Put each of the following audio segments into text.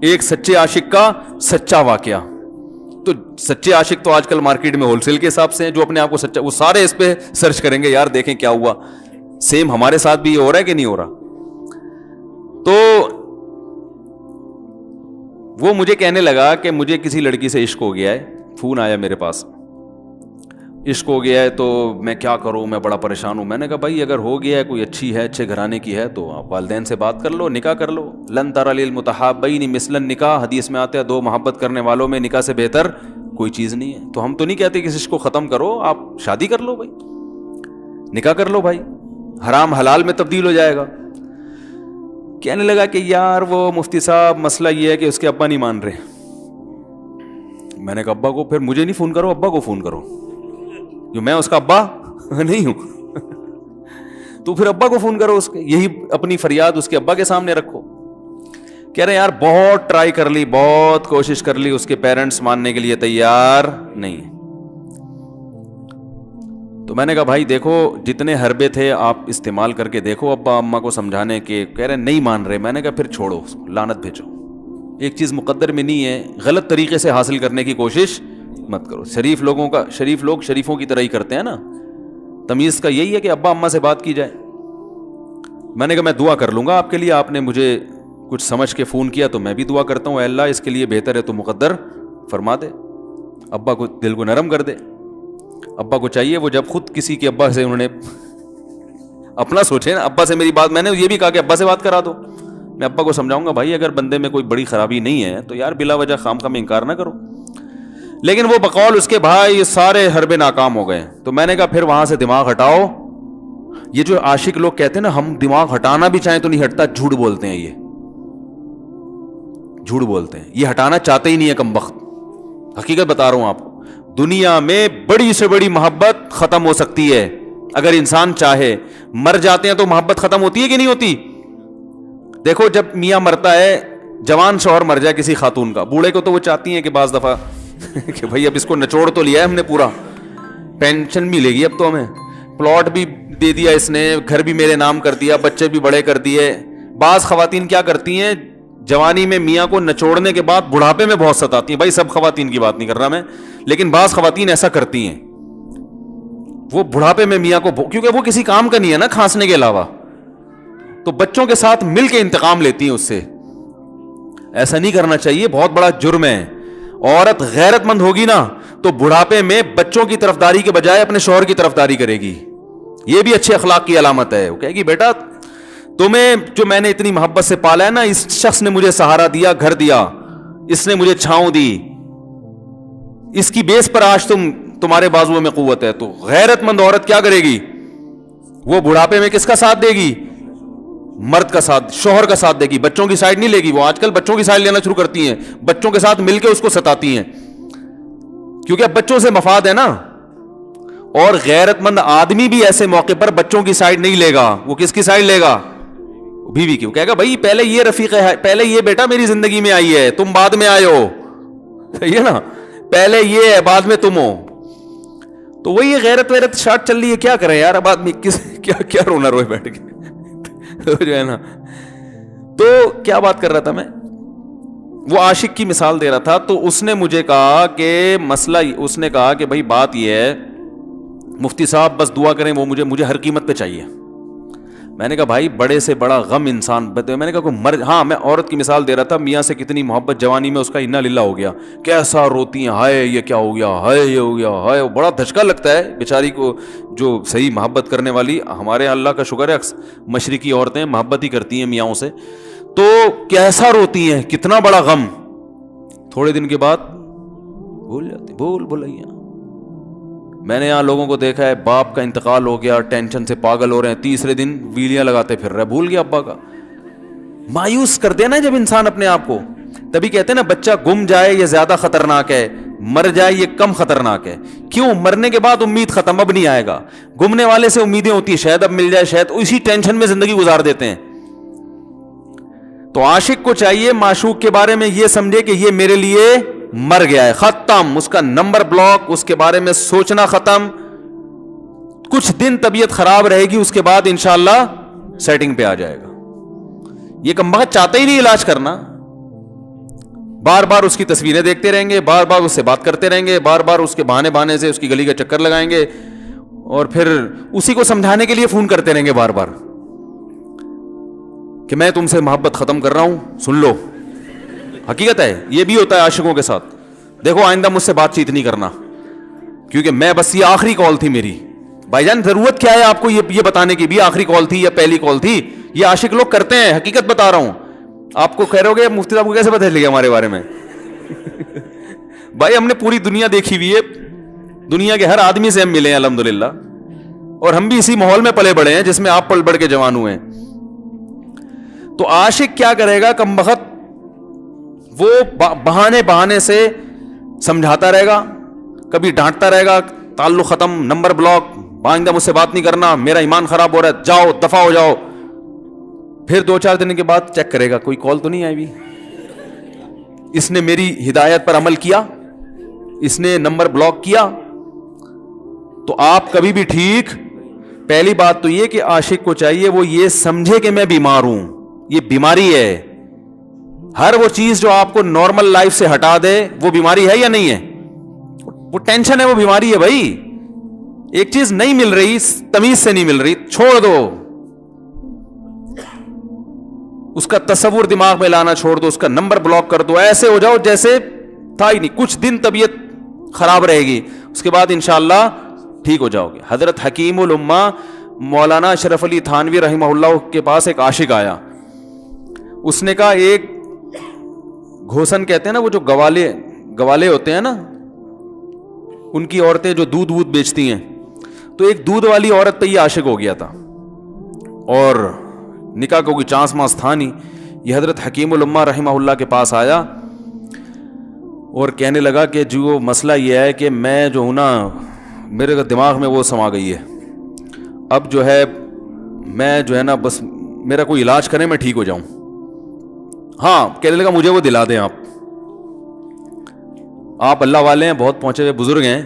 ایک سچے عاشق کا سچا واقعہ. تو سچے عاشق تو آج کل مارکیٹ میں ہول سیل کے حساب سے ہیں, جو اپنے آپ کو سچا, وہ سارے اس پہ سرچ کریں گے, یار دیکھیں کیا ہوا. سیم ہمارے ساتھ بھی یہ ہو رہا ہے کہ نہیں ہو رہا. تو وہ مجھے کہنے لگا کہ مجھے کسی لڑکی سے عشق ہو گیا ہے, فون آیا میرے پاس, عشق ہو گیا ہے تو میں کیا کروں, میں بڑا پریشان ہوں. میں نے کہا بھائی اگر ہو گیا ہے, کوئی اچھی ہے, اچھے گھرانے کی ہے, تو آپ والدین سے بات کر لو, نکاح کر لو. لن تر للمتحابین مثل النکاح, حدیث میں آتا ہے دو محبت کرنے والوں میں نکاح سے بہتر کوئی چیز نہیں ہے. تو ہم تو نہیں کہتے کہ اس عشق کو ختم کرو, آپ شادی کر لو بھائی, نکاح کر لو بھائی, حرام حلال میں تبدیل ہو جائے گا. کہنے لگا کہ یار وہ مفتی صاحب مسئلہ یہ ہے کہ اس کے ابا نہیں مان رہے. میں نے کہا ابا کو, پھر مجھے نہیں فون کرو, ابا کو فون کرو, جو میں اس کا ابا نہیں ہوں. تو پھر ابا کو فون کرو اس کے, یہی اپنی فریاد اس کے ابا کے سامنے رکھو. کہہ رہے یار بہت ٹرائی کر لی, بہت کوشش کر لی, اس کے پیرنٹس ماننے کے لیے تیار نہیں. تو میں نے کہا بھائی دیکھو جتنے حربے تھے آپ استعمال کر کے دیکھو ابا اماں کو سمجھانے کے. کہہ رہے نہیں مان رہے. میں نے کہا پھر چھوڑو, لعنت بھیجو. ایک چیز مقدر میں نہیں ہے, غلط طریقے سے حاصل کرنے کی کوشش مت کرو. شریف لوگ شریفوں کی طرح ہی کرتے ہیں نا. تمیز کا یہی ہے کہ ابا اماں سے بات کی جائے. میں نے کہا میں دعا کر لوں گا آپ کے لیے, آپ نے مجھے کچھ سمجھ کے فون کیا تو میں بھی دعا کرتا ہوں, اے اللہ اس کے لیے بہتر ہے تو مقدر فرما دے, ابا کو دل کو نرم کر دے. ابا کو چاہیے وہ جب خود کسی کے ابا سے انہوں نے اپنا سوچے نا, ابا سے میری بات, میں نے یہ بھی کہا کہ ابا سے بات کرا دو. میں ابا کو سمجھاؤں گا بھائی اگر بندے میں کوئی بڑی خرابی نہیں ہے تو یار بلا وجہ خام خام انکار نہ کرو. لیکن وہ بقول اس کے بھائی یہ سارے حربے ناکام ہو گئے. تو میں نے کہا پھر وہاں سے دماغ ہٹاؤ. یہ جو عاشق لوگ کہتے ہیں نا ہم دماغ ہٹانا بھی چاہیں تو نہیں ہٹتا, جھوٹ بولتے ہیں, یہ جھوٹ بولتے ہیں, یہ ہٹانا چاہتے ہی نہیں ہے کمبخت. حقیقت بتا رہا ہوں آپ کو, دنیا میں بڑی سے بڑی محبت ختم ہو سکتی ہے اگر انسان چاہے. مر جاتے ہیں تو محبت ختم ہوتی ہے کہ نہیں ہوتی؟ دیکھو جب میاں مرتا ہے, جوان شوہر مر جائے کسی خاتون کا, بوڑھے کو تو وہ چاہتی ہیں کہ بعض دفعہ کہ بھائی اب اس کو نچوڑ تو لیا ہے ہم نے, پورا پینشن ملے گی اب تو ہمیں, پلاٹ بھی دے دیا اس نے, گھر بھی میرے نام کر دیا, بچے بھی بڑے کر دیے. بعض خواتین کیا کرتی ہیں, جوانی میں میاں کو نچوڑنے کے بعد بڑھاپے میں بہت ستاتی ہیں. بھائی سب خواتین کی بات نہیں کر رہا میں, لیکن بعض خواتین ایسا کرتی ہیں, وہ بڑھاپے میں میاں کو, کیونکہ وہ کسی کام کا نہیں ہے نا کھانسنے کے علاوہ, تو بچوں کے ساتھ مل کے انتقام لیتی ہیں اس سے. ایسا نہیں کرنا چاہیے, بہت بڑا جرم ہے. عورت غیرت مند ہوگی نا تو بڑھاپے میں بچوں کی طرفداری کے بجائے اپنے شوہر کی طرفداری کرے گی. یہ بھی اچھے اخلاق کی علامت ہے. وہ کہے گی بیٹا تمہیں جو میں نے اتنی محبت سے پالا ہے نا, اس شخص نے مجھے سہارا دیا, گھر دیا, اس نے مجھے چھاؤں دی, اس کی بیس پر آج تمہارے بازوؤں میں قوت ہے. تو غیرت مند عورت کیا کرے گی, وہ بڑھاپے میں کس کا ساتھ دے گی؟ مرد کا ساتھ, شوہر کا ساتھ دے گی, بچوں کی سائیڈ نہیں لے گی. وہ آج کل بچوں کی سائیڈ لینا شروع کرتی ہیں, بچوں کے ساتھ مل کے اس کو ستاتی ہیں, کیونکہ اب بچوں سے مفاد ہے نا. اور غیرت مند آدمی بھی ایسے موقع پر بچوں کی سائیڈ نہیں لے گا. وہ کس کی سائیڈ لے گا؟ بیوی کی. وہ کہے گا بھائی پہلے یہ رفیق ہے, پہلے یہ بیٹا میری زندگی میں آئی ہے, تم بعد میں آئے ہو, صحیح ہے نا, پہلے یہ ہے بعد میں تم ہو. تو وہی غیرت ویرت شارٹ چل رہی ہے. کیا کریں یار اب آدمی کیا رونا روئے بیٹھ کے جو ہے نا. تو کیا بات کر رہا تھا میں, وہ عاشق کی مثال دے رہا تھا. تو اس نے مجھے کہا کہ مسئلہ, اس نے کہا کہ بھائی بات یہ ہے مفتی صاحب بس دعا کریں, وہ مجھے ہر قیمت پہ چاہیے. میں نے کہا بھائی بڑے سے بڑا غم انسان, میں نے کہا کوئی ہاں میں عورت کی مثال دے رہا تھا, میاں سے کتنی محبت جوانی میں اس کا انا للہ ہو گیا, کیسا روتی ہیں, ہائے یہ کیا ہو گیا, ہائے یہ ہو گیا, ہائے. بڑا دھچکا لگتا ہے بیچاری کو, جو صحیح محبت کرنے والی. ہمارے اللہ کا شکر ہے مشرقی عورتیں محبت ہی کرتی ہیں میاں سے, تو کیسا روتی ہیں, کتنا بڑا غم. تھوڑے دن کے بعد بھول جاتی, بھولائیاں. میں نے یہاں لوگوں کو دیکھا ہے, باپ کا انتقال ہو گیا, ٹینشن سے پاگل ہو رہے ہیں, تیسرے دن ویلیاں لگاتے پھر رہے, بھول گیا ابا کا. مایوس کر دینا جب انسان اپنے آپ کو. تبھی کہتے ہیں نا بچہ گم جائے یہ زیادہ خطرناک ہے, مر جائے یہ کم خطرناک ہے. کیوں؟ مرنے کے بعد امید ختم, اب نہیں آئے گا. گمنے والے سے امیدیں ہوتی ہیں شاید اب مل جائے, شاید, اسی ٹینشن میں زندگی گزار دیتے ہیں. تو عاشق کو چاہیے معشوق کے بارے میں یہ سمجھے کہ یہ میرے لیے مر گیا ہے, ختم, اس کا نمبر بلاک, اس کے بارے میں سوچنا ختم. کچھ دن طبیعت خراب رہے گی, اس کے بعد انشاءاللہ سیٹنگ پہ آ جائے گا. یہ کم بخت چاہتا ہی نہیں علاج کرنا, بار بار اس کی تصویریں دیکھتے رہیں گے, بار بار اس سے بات کرتے رہیں گے, بار بار اس کے بہانے بہانے سے اس کی گلی کا چکر لگائیں گے, اور پھر اسی کو سمجھانے کے لیے فون کرتے رہیں گے بار بار کہ میں تم سے محبت ختم کر رہا ہوں, سن لو. حقیقت ہے, یہ بھی ہوتا ہے عاشقوں کے ساتھ. دیکھو آئندہ مجھ سے بات چیت نہیں کرنا, کیونکہ میں بس یہ آخری کال تھی میری. بھائی جان ضرورت کیا ہے آپ کو یہ بتانے کی بھی آخری کال تھی یا پہلی کال تھی؟ یہ عاشق لوگ کرتے ہیں, حقیقت بتا رہا ہوں. آپ کو کہہ رہے ہو گے مفتی صاحب کو کیسے پتہ چل گیا ہمارے بارے میں؟ بھائی ہم نے پوری دنیا دیکھی ہوئی ہے, دنیا کے ہر آدمی سے ہم ملے ہیں الحمدللہ, اور ہم بھی اسی ماحول میں پلے بڑے ہیں جس میں آپ پل بڑھ کے جوان ہوئے ہیں. تو عاشق کیا کرے گا کم بخت, وہ بہانے سے سمجھاتا رہے گا, کبھی ڈانٹتا رہے گا, تعلق ختم, نمبر بلاک, آئندہ مجھ سے بات نہیں کرنا, میرا ایمان خراب ہو رہا ہے, جاؤ دفع ہو جاؤ. پھر 2-4 دن کے بعد چیک کرے گا کوئی کال تو نہیں آئی بھی, اس نے میری ہدایت پر عمل کیا, اس نے نمبر بلاک کیا. تو آپ کبھی بھی ٹھیک, پہلی بات تو یہ کہ عاشق کو چاہیے وہ یہ سمجھے کہ میں بیمار ہوں, یہ بیماری ہے. ہر وہ چیز جو آپ کو نارمل لائف سے ہٹا دے وہ بیماری ہے یا نہیں ہے؟ وہ ٹینشن ہے, وہ بیماری ہے بھائی. ایک چیز نہیں مل رہی, تمیز سے نہیں مل رہی, چھوڑ دو, اس کا تصور دماغ میں لانا چھوڑ دو, اس کا نمبر بلاک کر دو, ایسے ہو جاؤ جیسے تھا ہی نہیں. کچھ دن طبیعت خراب رہے گی, اس کے بعد انشاءاللہ ٹھیک ہو جاؤ گے. حضرت حکیم الامہ مولانا اشرف علی تھانوی رحمہ اللہ کے پاس ایک عاشق آیا. اس نے کہا, ایک گھوسن کہتے ہیں نا, وہ جو گوالے ہوتے ہیں نا, ان کی عورتیں جو دودھ بیچتی ہیں, تو ایک دودھ والی عورت پہ یہ عاشق ہو گیا تھا, اور نکاح کو کوئی چانس مانس تھا نہیں. یہ حضرت حکیم الامہ رحمہ اللہ کے پاس آیا اور کہنے لگا کہ جو مسئلہ یہ ہے کہ میں جو ہوں نا, میرے دماغ میں وہ سما گئی ہے, اب جو ہے میں جو ہے نا بس میرا کوئی علاج کریں میں ٹھیک ہو جاؤں. ہاں, کہنے لگا مجھے وہ دلا دیں آپ اللہ والے ہیں, بہت پہنچے ہوئے بزرگ ہیں,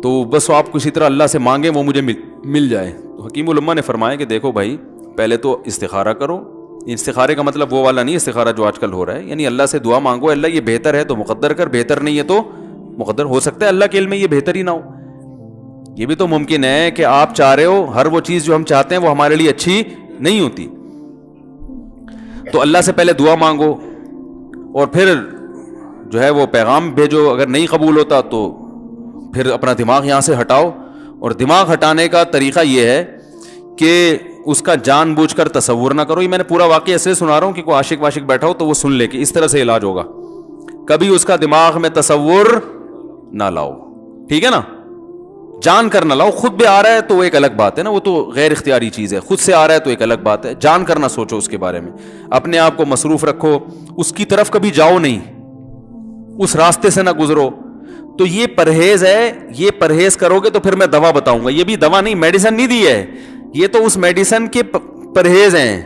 تو بس آپ کسی طرح اللہ سے مانگیں وہ مجھے مل جائے. تو حکیم الامہ نے فرمایا کہ دیکھو بھائی, پہلے تو استخارہ کرو. استخارے کا مطلب وہ والا نہیں استخارہ جو آج کل ہو رہا ہے, یعنی اللہ سے دعا مانگو, اللہ یہ بہتر ہے تو مقدر کر, بہتر نہیں ہے تو مقدر. ہو سکتا ہے اللہ کے علم میں یہ بہتر ہی نہ ہو, یہ بھی تو ممکن ہے کہ آپ چاہ رہے ہو ہر وہ چیز جو ہم چاہتے ہیں وہ ہمارے لیے اچھی نہیں ہوتی. تو اللہ سے پہلے دعا مانگو, اور پھر جو ہے وہ پیغام بھیجو. اگر نہیں قبول ہوتا تو پھر اپنا دماغ یہاں سے ہٹاؤ. اور دماغ ہٹانے کا طریقہ یہ ہے کہ اس کا جان بوجھ کر تصور نہ کرو. یہ میں نے پورا واقعہ ایسے سنا رہا ہوں کہ کوئی عاشق واشق بیٹھا ہو تو وہ سن لے کہ اس طرح سے علاج ہوگا. کبھی اس کا دماغ میں تصور نہ لاؤ, ٹھیک ہے نا, جان کر نہ لاؤ. خود بھی آ رہا ہے تو وہ ایک الگ بات ہے نا, وہ تو غیر اختیاری چیز ہے. خود سے آ رہا ہے تو ایک الگ بات ہے, جان کر نہ سوچو اس کے بارے میں. اپنے آپ کو مصروف رکھو, اس کی طرف کبھی جاؤ نہیں, اس راستے سے نہ گزرو. تو یہ پرہیز ہے, یہ پرہیز کرو گے تو پھر میں دوا بتاؤں گا. یہ بھی دوا نہیں, میڈیسن نہیں دی ہے, یہ تو اس میڈیسن کے پرہیز ہیں.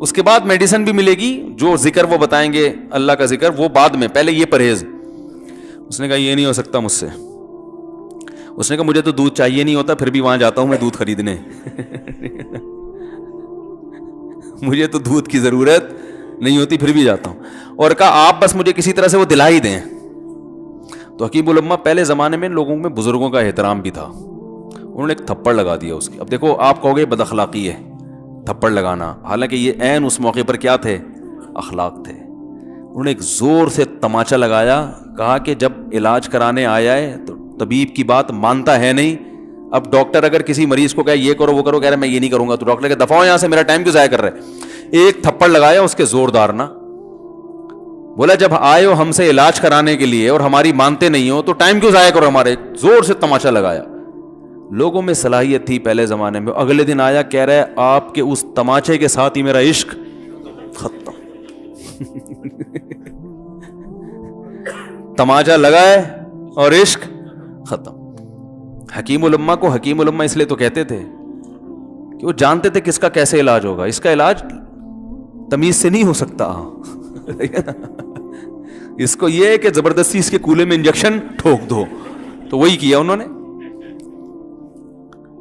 اس کے بعد میڈیسن بھی ملے گی, جو ذکر وہ بتائیں گے اللہ کا ذکر وہ بعد میں, پہلے یہ پرہیز. اس نے کہا یہ نہیں ہو سکتا مجھ سے. اس نے کہا مجھے تو دودھ چاہیے نہیں ہوتا, پھر بھی وہاں جاتا ہوں میں دودھ خریدنے. مجھے تو دودھ کی ضرورت نہیں ہوتی پھر بھی جاتا ہوں. اور کہا آپ بس مجھے کسی طرح سے وہ دلا ہی دیں. تو حکیم الامہ پہلے زمانے میں لوگوں میں بزرگوں کا احترام بھی تھا, انہوں نے ایک تھپڑ لگا دیا اس کی. اب دیکھو آپ کہو گے بد اخلاقی ہے تھپڑ لگانا, حالانکہ یہ عین اس موقع پر کیا تھے, اخلاق تھے. انہوں نے ایک زور سے تماچا لگایا, کہا کہ جب علاج کرانے آیا ہے تو طبیب کی بات مانتا ہے نہیں. اب ڈاکٹر اگر کسی مریض کو کہے یہ کرو وہ کرو, کہہ رہے میں یہ نہیں کروں گا, تو ڈاکٹر کہ دفعہ ہو یہاں سے, میرا ٹائم کیوں ضائع کر رہے. ایک تھپڑ لگایا اس کے زوردار نا, بولا جب آئے ہو ہم سے علاج کرانے کے لیے اور ہماری مانتے نہیں ہو تو ٹائم کیوں ضائع کرو ہمارے. زور سے تماچا لگایا. لوگوں میں صلاحیت تھی پہلے زمانے میں. اگلے دن آیا, کہہ رہا ہے آپ کے اس تماچے کے ساتھ ہی میرا عشق ختم. تماچا لگا ہے اور عشق ختم. حکیم الامہ کو حکیم الامہ اس لیے تو کہتے تھے کہ وہ جانتے تھے کس کا کیسے علاج ہوگا. اس کا علاج تمیز سے نہیں ہو سکتا. اس کو یہ ہے کہ زبردستی اس کے کولے میں انجیکشن ٹھوک دو, تو وہی کیا انہوں نے.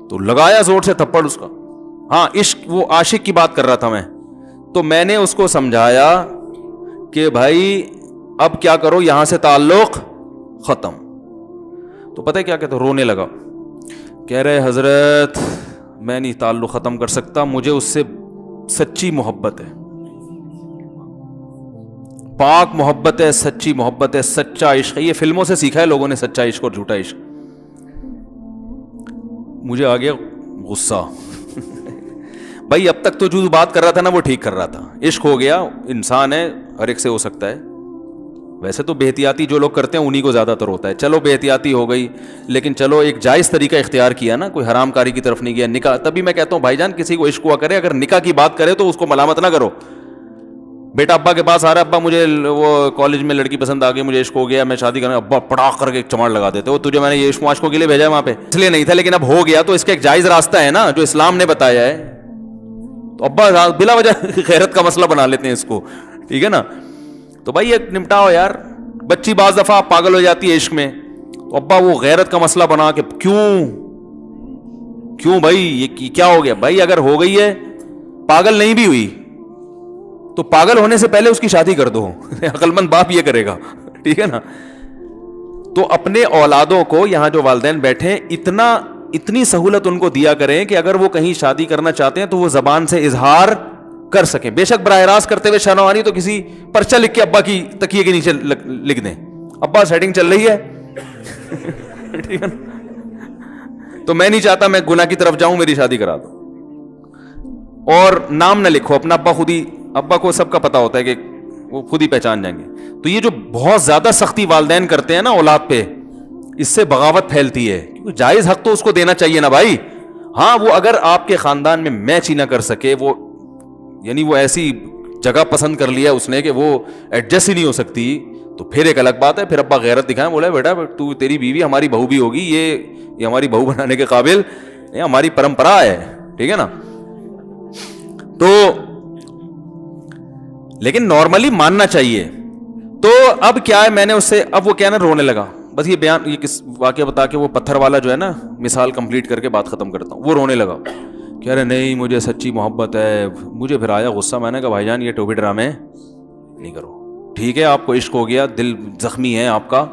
تو لگایا زور سے تھپڑ اس کا. ہاں عشق, وہ عاشق کی بات کر رہا تھا میں, تو میں نے اس کو سمجھایا کہ بھائی اب کیا کرو, یہاں سے تعلق ختم. تو پتہ ہے کیا کہتے, رونے لگا, کہہ رہے حضرت میں نہیں تعلق ختم کر سکتا, مجھے اس سے سچی محبت ہے, پاک محبت ہے, سچی محبت ہے, سچا عشق ہے. یہ فلموں سے سیکھا ہے لوگوں نے, سچا عشق اور جھوٹا عشق. مجھے آ گیا غصہ. بھائی اب تک تو جو بات کر رہا تھا نا وہ ٹھیک کر رہا تھا, عشق ہو گیا, انسان ہے, ہر ایک سے ہو سکتا ہے. ویسے تو بے احتیاطی جو لوگ کرتے ہیں انہی کو زیادہ تر ہوتا ہے. چلو بے احتیاطی ہو گئی, لیکن چلو ایک جائز طریقہ اختیار کیا نا, کوئی حرام کاری کی طرف نہیں گیا. نکاح, تبھی میں کہتا ہوں بھائی جان کسی کو عشق ہوا کرے, اگر نکاح کی بات کرے تو اس کو ملامت نہ کرو. بیٹا ابا کے پاس آ رہا ہے, ابا مجھے وہ کالج میں لڑکی پسند آ گئی, مجھے عشق ہو گیا, میں شادی کرنا, ابا پڑاخ کر کے ایک چماڑ لگا دیتے, وہ تجھے میں نے یہ عشق معاشقوں کے لیے بھیجا ہے وہاں پہ, اس لیے نہیں تھا, لیکن اب ہو گیا تو اس کا ایک جائز راستہ ہے نا جو اسلام نے بتایا ہے. تو ابا بلا وجہ غیرت کا مسئلہ بنا لیتے ہیں اس کو, ٹھیک ہے نا. تو بھائی ایک نمٹاؤ یار. بچی بعض دفعہ پاگل ہو جاتی ہے عشق میں, تو ابا وہ غیرت کا مسئلہ بنا کے کیوں بھائی یہ کیا ہو گیا. بھائی اگر ہو گئی ہے, پاگل نہیں بھی ہوئی تو پاگل ہونے سے پہلے اس کی شادی کر دو. عقل مند باپ یہ کرے گا, ٹھیک ہے نا. تو اپنے اولادوں کو, یہاں جو والدین بیٹھے اتنی سہولت ان کو دیا کریں کہ اگر وہ کہیں شادی کرنا چاہتے ہیں تو وہ زبان سے اظہار کر سکیں. بے شک براہ راست کرتے ہوئے شرمانی تو کسی پرچہ لکھ کے ابا کی تکیے کے نیچے لکھ دیں, ابا سیٹنگ چل رہی ہے, ٹھیک ہے نا. تو میں نہیں چاہتا میں گناہ کی طرف جاؤں, میری شادی کرا دو. اور نام نہ لکھو اپنا, ابا کو سب کا پتا ہوتا ہے کہ وہ خود ہی پہچان جائیں گے. تو یہ جو بہت زیادہ سختی والدین کرتے ہیں نا اولاد پہ, اس سے بغاوت پھیلتی ہے. کیونکہ جائز حق تو اس کو دینا چاہیے نا بھائی. ہاں وہ اگر آپ کے خاندان میں میچ ہی نہ کر سکے, وہ یعنی وہ ایسی جگہ پسند کر لیا اس نے کہ وہ ایڈجسٹ ہی نہیں ہو سکتی, تو پھر ایک الگ بات ہے. پھر ابا غیرت دکھائیں, بولا بیٹا تو تیری بیوی ہماری بہو بھی ہوگی, یہ ہماری بہو بنانے کے قابل, یہ ہماری پرمپرا ہے, ٹھیک ہے نا. تو لیکن نارملی ماننا چاہیے. تو اب کیا ہے, میں نے اس سے, اب وہ کیا نا رونے لگا. بس یہ بیان, یہ کس واقعہ بتا کے وہ پتھر والا جو ہے نا مثال کمپلیٹ کر کے بات ختم کرتا ہوں. وہ رونے لگا, کہہ رہے نہیں مجھے سچی محبت ہے. مجھے پھر آیا غصہ, میں نے کہا بھائی جان یہ ٹوپی ڈرامے نہیں کرو. ٹھیک ہے آپ کو عشق ہو گیا, دل زخمی ہے آپ کا,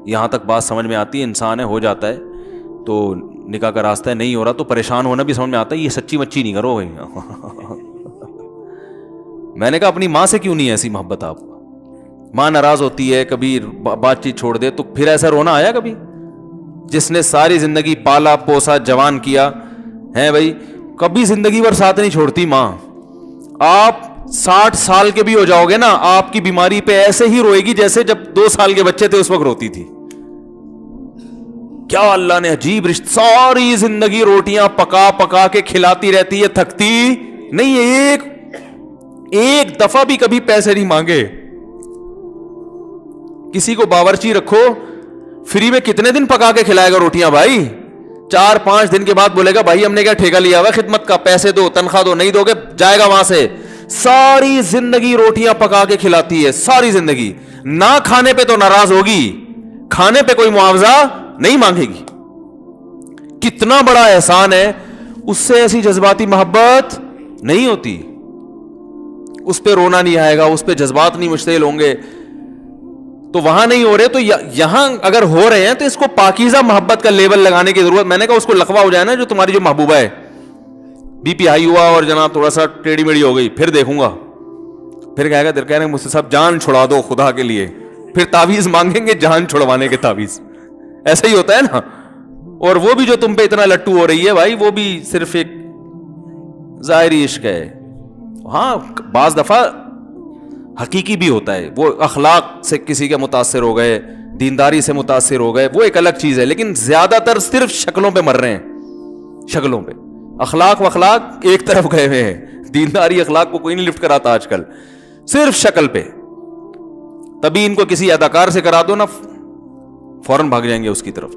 یہاں تک بات سمجھ میں آتی ہے, انسان ہے, ہو جاتا ہے. تو نکاح کا راستہ نہیں ہو رہا تو پریشان ہونا بھی سمجھ میں آتا ہے, یہ سچی مچی نہیں کرو بھائی. میں نے کہا اپنی ماں سے کیوں نہیں ایسی محبت آپ کو, ماں ناراض ہوتی ہے, کبھی بات چیت چھوڑ دے تو پھر ایسا رونا آیا کبھی؟ جس نے ساری زندگی پالا پوسا جوان کیا ہے بھائی, کبھی زندگی بھر ساتھ نہیں چھوڑتی ماں. آپ 60 سال کے بھی ہو جاؤ گے نا, آپ کی بیماری پہ ایسے ہی روئے گی جیسے جب 2 سال کے بچے تھے اس وقت روتی تھی. کیا اللہ نے عجیب رشتہ, ساری زندگی روٹیاں پکا پکا کے کھلاتی رہتی ہے, تھکتی نہیں ہے, ایک دفعہ بھی کبھی پیسے نہیں مانگے. کسی کو باورچی رکھو, فری میں کتنے دن پکا کے کھلائے گا روٹیاں بھائی؟ 4-5 دن کے بعد بولے گا بھائی ہم نے کیا ٹھیکہ لیا ہوا خدمت کا, پیسے دو, تنخواہ دو, نہیں دو گے جائے گا وہاں سے. ساری زندگی روٹیاں پکا کے کھلاتی ہے, ساری زندگی. نہ کھانے پہ تو ناراض ہوگی, کھانے پہ کوئی معاوضہ نہیں مانگے گی. کتنا بڑا احسان ہے, اس سے ایسی جذباتی محبت نہیں ہوتی. اس پہ رونا نہیں آئے گا, اس پہ جذبات نہیں مشتعل ہوں گے. تو وہاں نہیں ہو رہے تو یہاں اگر ہو رہے ہیں تو اس کو پاکیزہ محبت کا لیبل لگانے کی ضرورت. میں نے کہا اس کو لقبہ ہو جائے نا جو تمہاری جو محبوبہ ہے, بی پی ہائی ہوا اور جناب تھوڑا سا ٹیڑھی میڑھی ہو گئی, پھر دیکھوں گا, پھر کہے گا, کہہ رہے ہیں مجھ سے سب جان چھڑا دو خدا کے لیے, پھر تعویذ مانگیں گے جان چھڑوانے کے تعویذ. ایسا ہی ہوتا ہے نا. اور وہ بھی جو تم پہ اتنا لٹو ہو رہی ہے بھائی, وہ بھی صرف ایک ظاہری عشق ہے. ہاں بعض دفعہ حقیقی بھی ہوتا ہے, وہ اخلاق سے کسی کے متاثر ہو گئے, دینداری سے متاثر ہو گئے, وہ ایک الگ چیز ہے. لیکن زیادہ تر صرف شکلوں پہ مر رہے ہیں, شکلوں پہ. اخلاق واخلاق ایک طرف گئے ہوئے ہیں, دینداری اخلاق کو کوئی نہیں لفٹ کراتا آج کل, صرف شکل پہ. تبھی ان کو کسی اداکار سے کرا دو نا, فوراً بھاگ جائیں گے اس کی طرف.